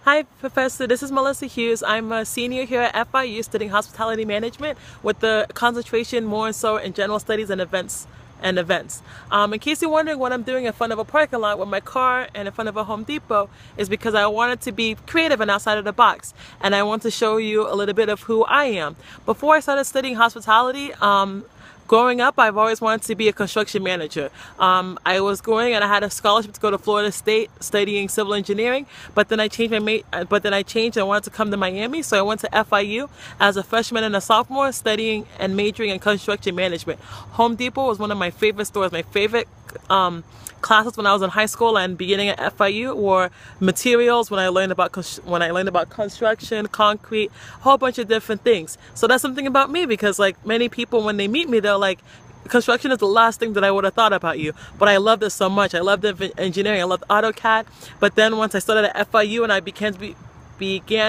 Hi, Professor. This is Melissa Hughes. I'm a senior here at FIU studying hospitality management with the concentration more so in general studies and events. In case you're wondering what I'm doing in front of a parking lot with my car and in front of a Home Depot is because I wanted to be creative and outside of the box. And I want to show you a little bit of who I am. Before I started studying hospitality, growing up, I've always wanted to be a construction manager. I was going and I had a scholarship to go to Florida State studying civil engineering, but then I changed and wanted to come to Miami, so I went to FIU as a freshman and a sophomore studying and majoring in construction management. Home Depot was one of my favorite stores. My favorite classes when I was in high school and beginning at FIU were materials, when I learned about construction, concrete, a whole bunch of different things. So that's something about me, because like many people, when they meet me, they're like, construction is the last thing that I would have thought about you. But I love this so much. I love the engineering. I love AutoCAD. But then once I started at FIU and I began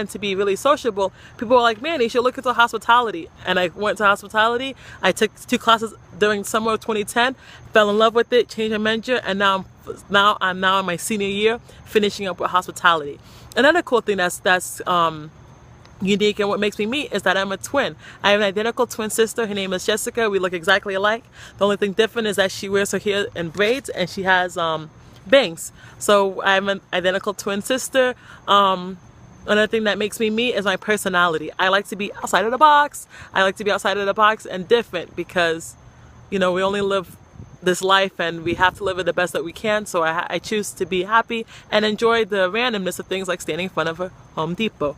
to be really sociable, people were like, man, you should look into hospitality. And I went to hospitality. I took 2 classes during summer of 2010, fell in love with it, changed my major, and now I'm in my senior year finishing up with hospitality. Another cool thing that's unique and what makes me me is that I'm a twin. I have an identical twin sister. Her name is Jessica. We look exactly alike. The only thing different is that she wears her hair in braids and she has bangs. So I'm an identical twin sister. Another thing that makes me me is my personality. I like to be outside of the box. I like to be outside of the box and different because, you know, we only live this life and we have to live it the best that we can. So I choose to be happy and enjoy the randomness of things like standing in front of a Home Depot.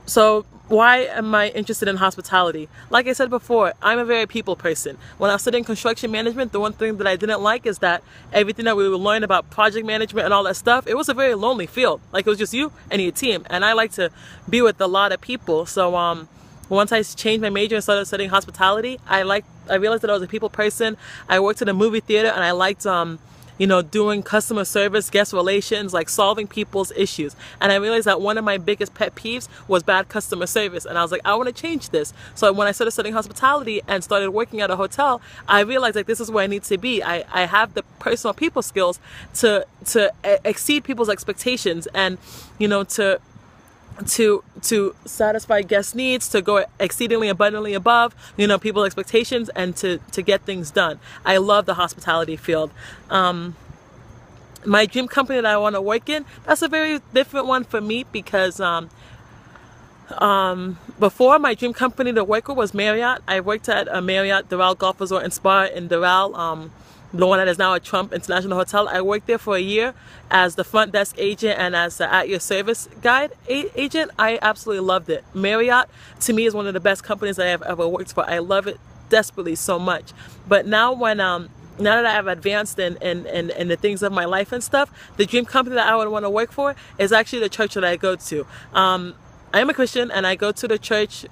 So why am I interested in hospitality? Like I said before, I'm a very people person. When I was studying construction management, the one thing that I didn't like is that everything that we would learn about project management and all that stuff, it was a very lonely field. Like it was just you and your team. And I like to be with a lot of people. So once I changed my major and started studying hospitality, I realized that I was a people person. I worked in a movie theater and I liked you know, doing customer service, guest relations, like solving people's issues. And I realized that one of my biggest pet peeves was bad customer service. And I was like, I want to change this. So when I started studying hospitality and started working at a hotel, I realized like this is where I need to be. I have the personal people skills to exceed people's expectations and, you know, to satisfy guest needs, to go exceedingly abundantly above, you know, people's expectations, and to get things done. I love the hospitality field. My dream company that I want to work in, that's a very different one for me because before, my dream company to work with was Marriott. I worked at a Marriott Doral Golf Resort and Spa in Doral, the one that is now a Trump International Hotel. I worked there for a year as the front desk agent and as the at your service guide agent. I absolutely loved it. Marriott to me is one of the best companies that I have ever worked for. I love it desperately so much. But now when now that I've advanced in the things of my life and stuff, the dream company that I would want to work for is actually the church that I go to. I am a Christian and I go to a church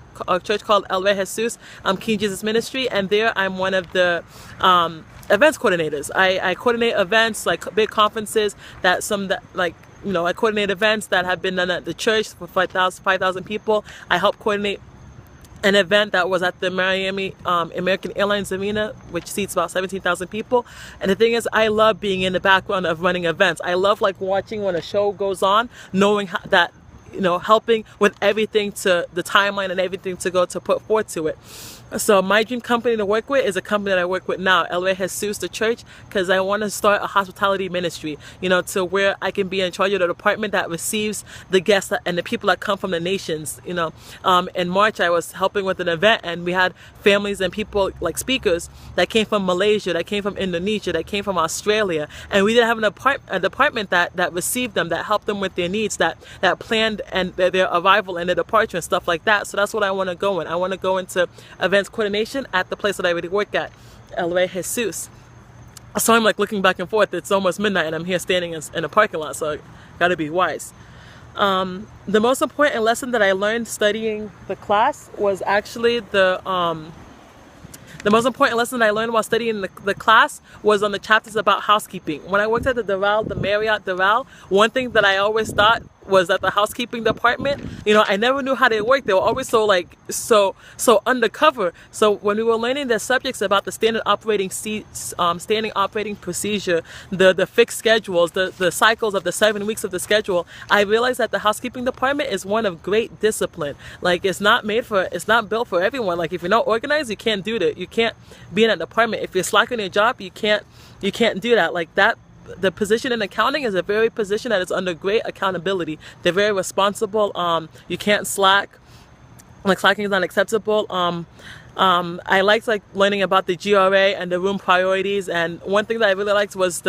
called El Rey Jesus, King Jesus Ministry, and there I'm one of the events coordinators. I coordinate events like big conferences I coordinate events that have been done at the church for 5,000 people. I help coordinate an event that was at the Miami American Airlines Arena, which seats about 17,000 people. And the thing is, I love being in the background of running events. I love like watching when a show goes on, knowing that, you know, helping with everything to the timeline and everything to put forth to it. So my dream company to work with is a company that I work with now, El Rey Jesus, the church, because I want to start a hospitality ministry, you know, to where I can be in charge of the department that receives the guests and the people that come from the nations. You know, in March I was helping with an event and we had families and people like speakers that came from Malaysia, that came from Indonesia, that came from Australia, and we didn't have a department that received them, that helped them with their needs, that planned and their arrival and their departure and stuff like that. So that's what I want to go in. I want to go into events coordination at the place that I already work at, El Rey Jesus. So I'm like looking back and forth. It's almost midnight and I'm here standing in a parking lot, so I gotta be wise. The most important lesson that I learned studying the class was actually the most important lesson I learned while studying the class was on the chapters about housekeeping. When I worked at the Marriott Doral, one thing that I always thought was at the housekeeping department. You know, I never knew how they worked. They were always so like so undercover. So when we were learning the subjects about the standard operating standing operating procedure, the fixed schedules, the cycles of the 7 weeks of the schedule, I realized that the housekeeping department is one of great discipline. Like it's not built for everyone. Like if you're not organized, you can't do that. You can't be in a department. If you're slacking your job, you can't do that. Like that. The position in accounting is a very position that is under great accountability. They're very responsible. You can't slack. Like slacking is not acceptable. I liked like learning about the GRA and the room priorities. And one thing that I really liked was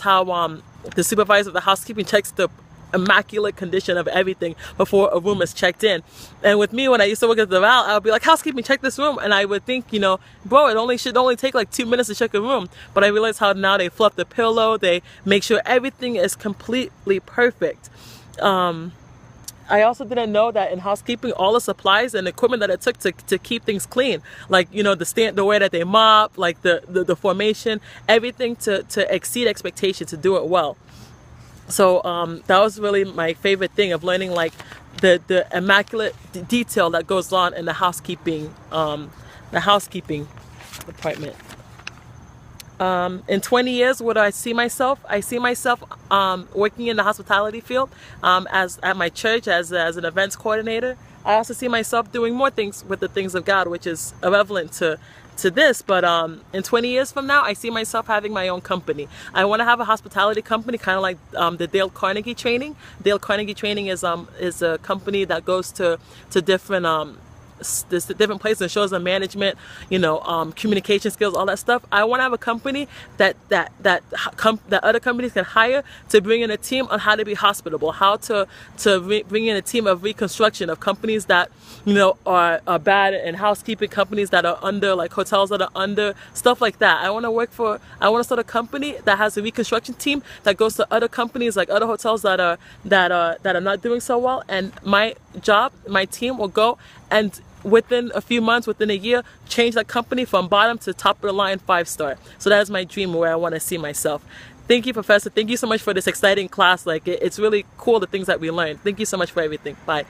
how the supervisor of the housekeeping checks the immaculate condition of everything before a room is checked in. And with me, when I used to work at the Val, I would be like, housekeeping, check this room. And I would think, you know, bro, it should only take like 2 minutes to check a room. But I realized how now they fluff the pillow, they make sure everything is completely perfect. I also didn't know that in housekeeping, all the supplies and equipment that it took to keep things clean, like, you know, the way that they mop, like the formation, everything to exceed expectation, to do it well. So that was really my favorite thing of learning, like the immaculate detail that goes on in the housekeeping department. In 20 years, what do I see myself? I see myself working in the hospitality field, as at my church as an events coordinator. I also see myself doing more things with the things of God, which is irrelevant to this, but in 20 years from now, I see myself having my own company. I want to have a hospitality company, kind of like the Dale Carnegie Training. Dale Carnegie Training is a company that goes to different different places and shows them management, you know, communication skills, all that stuff. I want to have a company that other companies can hire to bring in a team on how to be hospitable, how to bring in a team of reconstruction of companies that, you know, are bad, and housekeeping companies that are under, like hotels that are under, stuff like that. I want to start a company that has a reconstruction team that goes to other companies, like other hotels that are not doing so well, and my team will go and within a few months, within a year, change that company from bottom to top of the line 5-star. So that is my dream, where I want to see myself. Thank you, Professor. Thank you so much for this exciting class. Like it's really cool, the things that we learned. Thank you so much for everything. Bye.